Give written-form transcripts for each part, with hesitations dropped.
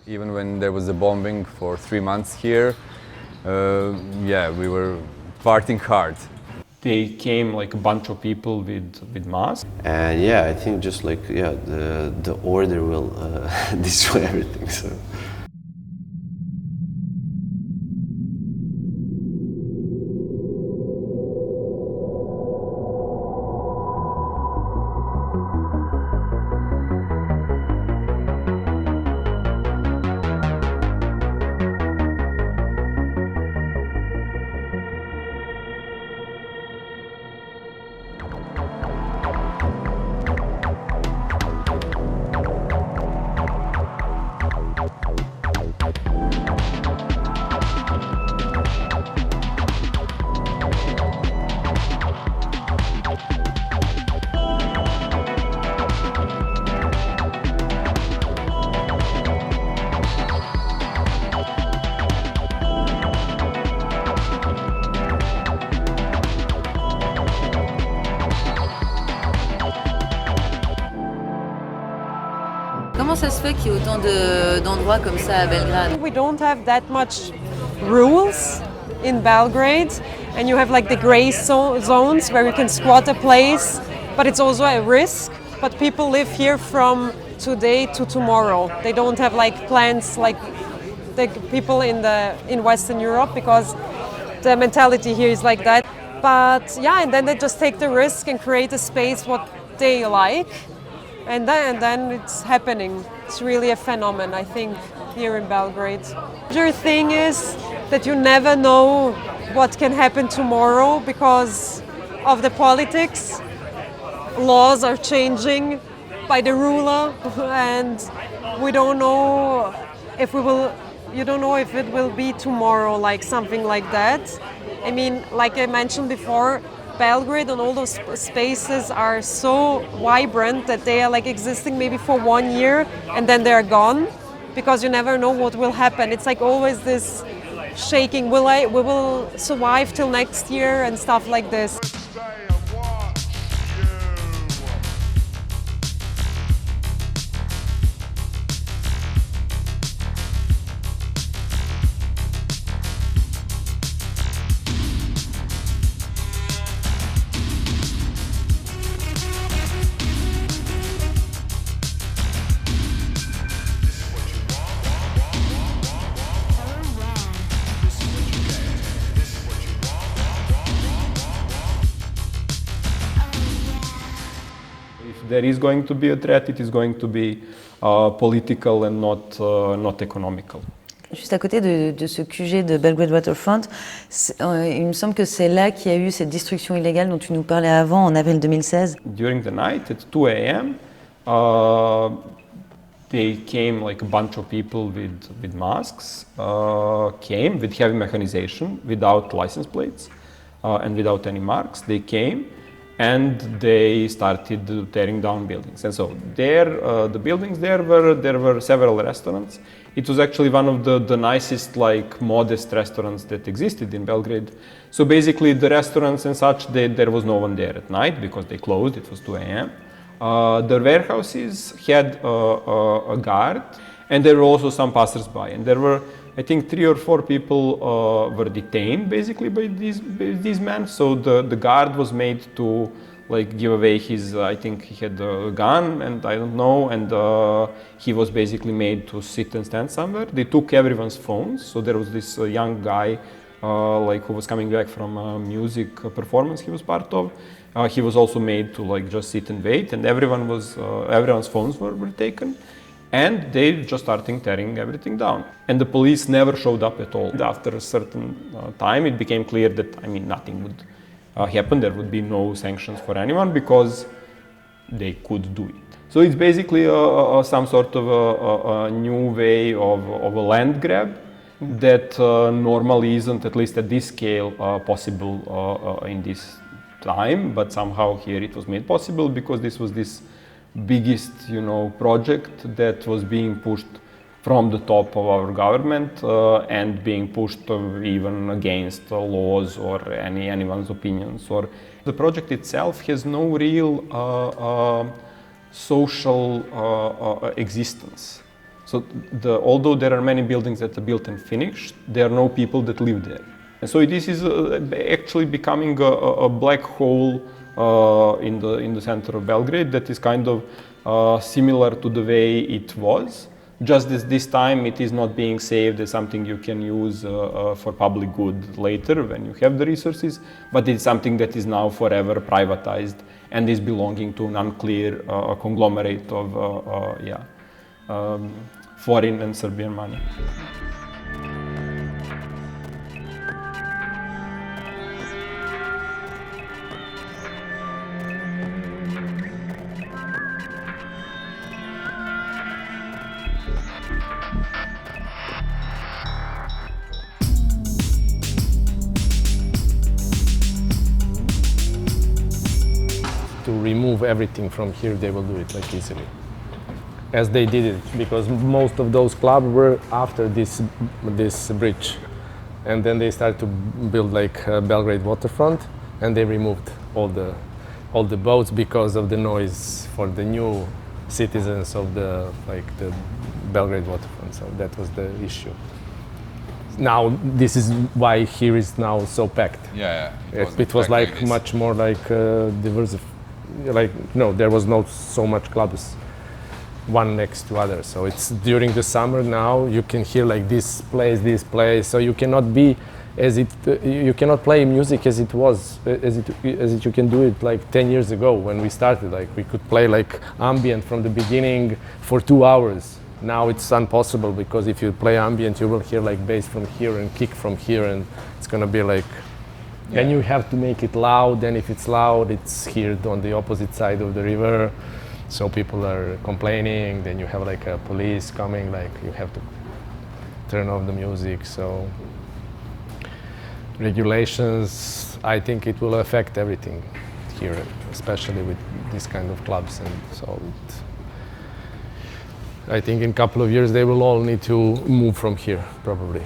Even when there was a bombing for 3 months here, yeah, we were partying hard. They came like a bunch of people with masks. And yeah, I think just like, yeah, the order will destroy everything, so. Comment ça se fait qu'il y ait autant d'endroits comme ça à Belgrade? We don't have that much rules in Belgrade, and you have like the gray zones where you can squat a place, but it's also a risk. But people live here from today to tomorrow. They don't have like plans like the people in Western Europe, because the mentality here is like that. But yeah, and then they just take the risk and create a space what they like. And then it's happening. It's really a phenomenon, I think, here in Belgrade. The thing is that you never know what can happen tomorrow because of the politics. Laws are changing by the ruler, and we don't know if you don't know if it will be tomorrow, like something like that. I mean, like I mentioned before, Belgrade and all those spaces are so vibrant that they are like existing maybe for 1 year and then they're gone, because you never know what will happen. It's like always this shaking, we will survive till next year and stuff like this. If there is going to be a threat, it is going to be political and not economical. Juste à côté de ce QG de Belgrade Waterfront, il me semble que c'est là qu'il y a eu cette destruction illégale dont tu nous parlais avant, en avril 2016. During the night, at 2 a.m., they came like a bunch of people with masks, came with heavy mechanization, without license plates and without any marks. They came and they started tearing down buildings. And so there, the buildings there were several restaurants. It was actually one of the nicest, like modest restaurants that existed in Belgrade. So basically the restaurants and such, there was no one there at night because they closed, it was 2 a.m. The warehouses had a guard, and there were also some passers-by. And there were, I think, 3 or 4 people were detained basically by these men. So the guard was made to like give away his, I think he had a gun, and I don't know, and he was basically made to sit and stand somewhere. They took everyone's phones. So there was this young guy like who was coming back from a music performance he was part of. He was also made to like just sit and wait, and everyone's phones were taken. And they just started tearing everything down. And the police never showed up at all. After a certain time, it became clear that, I mean, nothing would happen. There would be no sanctions for anyone because they could do it. So it's basically some sort of a new way of a land grab that normally isn't, at least at this scale, possible in this time. But somehow here it was made possible because this was this biggest, project that was being pushed from the top of our government and being pushed even against laws or anyone's opinions. Or the project itself has no real social existence. So although there are many buildings that are built and finished, there are no people that live there. And so this is actually becoming a black hole in the center of Belgrade that is kind of similar to the way it was. Just as this time it is not being saved as something you can use for public good later when you have the resources, but it's something that is now forever privatized and is belonging to an unclear conglomerate of foreign and Serbian money. To remove everything from here, they will do it like easily, as they did it, because most of those clubs were after this bridge, and then they started to build like Belgrade waterfront, and they removed all the boats because of the noise for the new citizens of the Belgrade waterfront. So that was the issue. Now this is why here is now so packed. Yeah. It was like much more like diversified. Like no, there was not so much clubs, one next to other. So it's during the summer now you can hear like this place. So you cannot be you cannot play music as it was, as you can do it like 10 years ago when we started. Like we could play like ambient from the beginning for 2 hours. Now it's impossible, because if you play ambient you will hear like bass from here and kick from here, and it's gonna be like. Yeah. And you have to make it loud, and if it's loud, it's here on the opposite side of the river, so people are complaining, then you have like a police coming, like you have to turn off the music. So regulations, I think it will affect everything here, especially with this kind of clubs. And so I think in a couple of years they will all need to move from here, probably,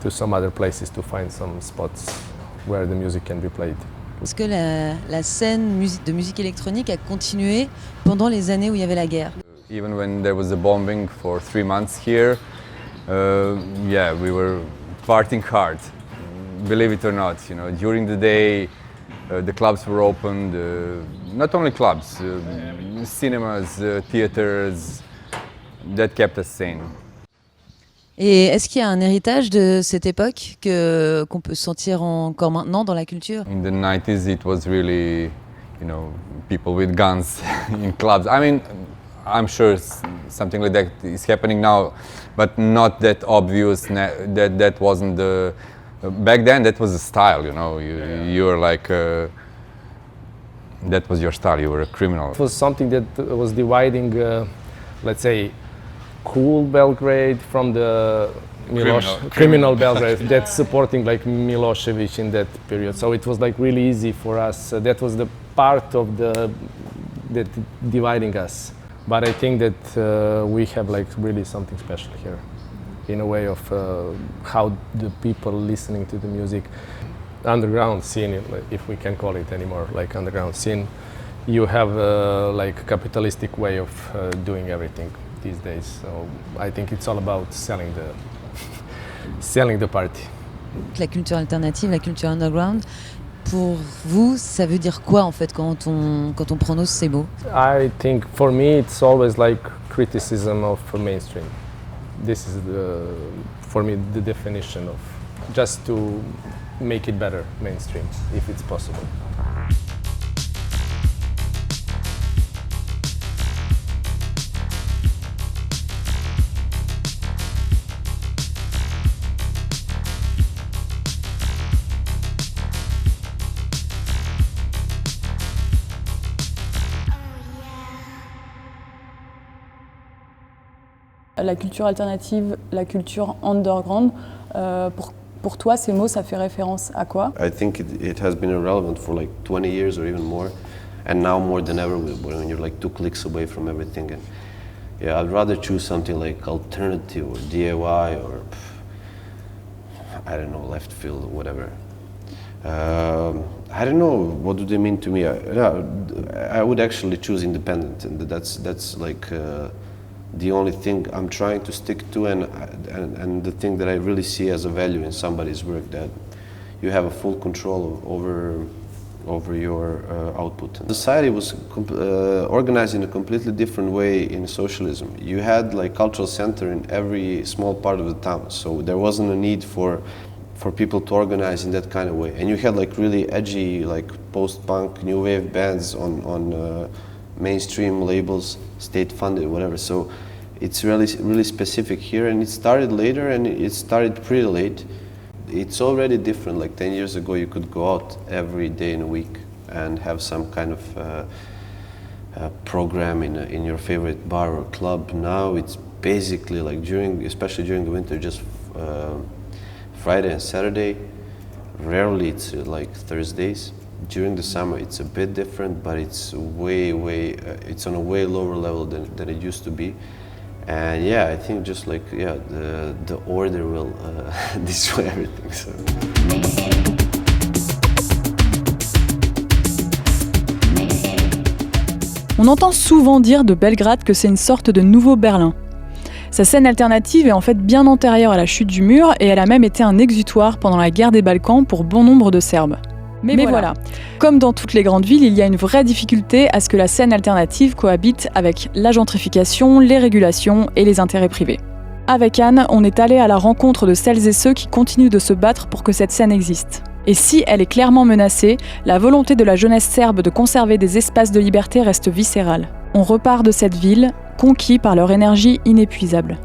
to some other places to find some spots where the music can be played. Est-ce que la scène de musique électronique a continué pendant les années où il y avait la guerre? Even when there was a bombing for 3 months here, we were partying hard. Believe it or not, during the day the clubs were opened. Not only clubs, cinemas, theaters. That kept us sane. Et est-ce qu'il y a un héritage de cette époque qu'on peut sentir encore maintenant dans la culture? In the 90s it was really, people with guns in clubs. I mean, I'm sure something like that is happening now, but not that obvious. That wasn't the... Back then that was a style, you were like... that was your style, you were a criminal. It was something that was dividing, let's say, cool Belgrade from the criminal Belgrade that's supporting like Milosevic in that period. So it was like really easy for us. That was the part of that dividing us. But I think that we have like really something special here, in a way of how the people listening to the music. Underground scene, if we can call it anymore, like underground scene, you have like a capitalistic way of doing everything these days. So I think it's all about selling the party. La culture alternative, la culture underground, pour vous, ça veut dire quoi en fait quand on prononce ces mots? I think for me it's always like criticism of mainstream. This is for me the definition of just to make it better, mainstream, if it's possible. La culture alternative, la culture underground, pour toi, ces mots, ça fait référence à quoi? I think it has been irrelevant for like 20 years or even more, and now more than ever when you're like 2 clicks away from everything. And yeah, I'd rather choose something like alternative or DIY or I don't know, left field or whatever. I don't know, what do they mean to me? I would actually choose independent, and that's like the only thing I'm trying to stick to, and the thing that I really see as a value in somebody's work, that you have a full control over your output. Society was organized in a completely different way in socialism. You had like cultural center in every small part of the town, so there wasn't a need for people to organize in that kind of way. And you had like really edgy, like post-punk, new wave bands on mainstream labels, state-funded, whatever. So it's really specific here, and it started later, and it started pretty late. It's already different. Like 10 years ago, you could go out every day in a week and have some kind of program in your favorite bar or club. Now it's basically like especially during the winter, just Friday and Saturday. Rarely it's like Thursdays. During the summer, it's a bit different, but it's it's on a way lower level than it used to be. And yeah, I think just like the order will destroy everything. So. On entend souvent dire de Belgrade que c'est une sorte de nouveau Berlin. Sa scène alternative est en fait bien antérieure à la chute du mur et elle a même été un exutoire pendant la guerre des Balkans pour bon nombre de Serbes. Mais voilà, comme dans toutes les grandes villes, il y a une vraie difficulté à ce que la scène alternative cohabite avec la gentrification, les régulations et les intérêts privés. Avec Anne, on est allé à la rencontre de celles et ceux qui continuent de se battre pour que cette scène existe. Et si elle est clairement menacée, la volonté de la jeunesse serbe de conserver des espaces de liberté reste viscérale. On repart de cette ville, conquis par leur énergie inépuisable.